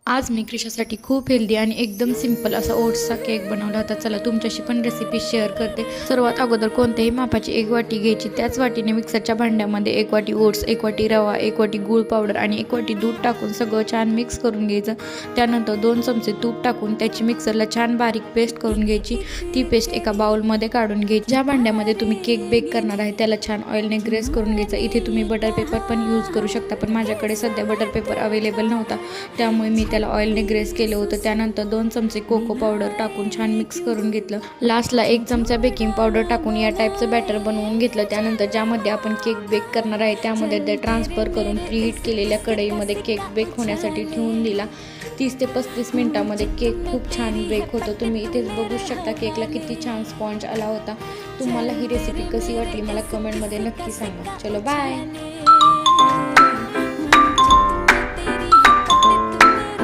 आज मी क्रिशासाठी खूप हेल्दी आणि एकदम सिंपल असा ओट्सचा केक बनवला होता. चला तुमच्याशी पण रेसिपी शेअर करते. सर्वात अगोदर कोणत्याही मापाची एक वाटी घ्यायची. त्याच वाटीने मिक्सरच्या भांड्यामध्ये एक वाटी ओट्स, एक वाटी रवा, एक वाटी गूळ पावडर आणि एक वाटी दूध टाकून सगळं छान मिक्स करून घ्यायचं. त्यानंतर 2 चमचे तूप टाकून त्याची मिक्सरला छान बारीक पेस्ट करून घ्यायची. ती पेस्ट एका बाउलमध्ये काढून घ्यायची. ज्या भांड्यामध्ये तुम्ही केक बेक करणार आहे त्याला छान ऑइलने ग्रेस करून घ्यायचं. इथे तुम्ही बटर पेपर पण यूज करू शकता, पण माझ्याकडे सध्या बटर पेपर अवेलेबल नव्हता, त्यामुळे मी त्याला ऑइलने ग्रेस केलं होतं. त्यानंतर 2 चमचे कोको पावडर टाकून छान मिक्स करून घेतलं. लास्टला 1 चमचा बेकिंग पावडर टाकून या टाईपचं बॅटर बनवून घेतलं. त्यानंतर ज्यामध्ये आपण केक बेक करणार आहे त्यामध्ये ते ट्रान्सफर करून प्रीहीट केलेल्या कढईमध्ये केक बेक होण्यासाठी ठेवून दिला. 30 ते 35 मिनिटांमध्ये केक खूप छान बेक होतो. तुम्ही इथेच बघू शकता केकला किती छान स्पॉन्ज आला होता. तुम्हाला ही रेसिपी कशी वाटली मला कमेंटमध्ये नक्की सांगा. चलो बाय.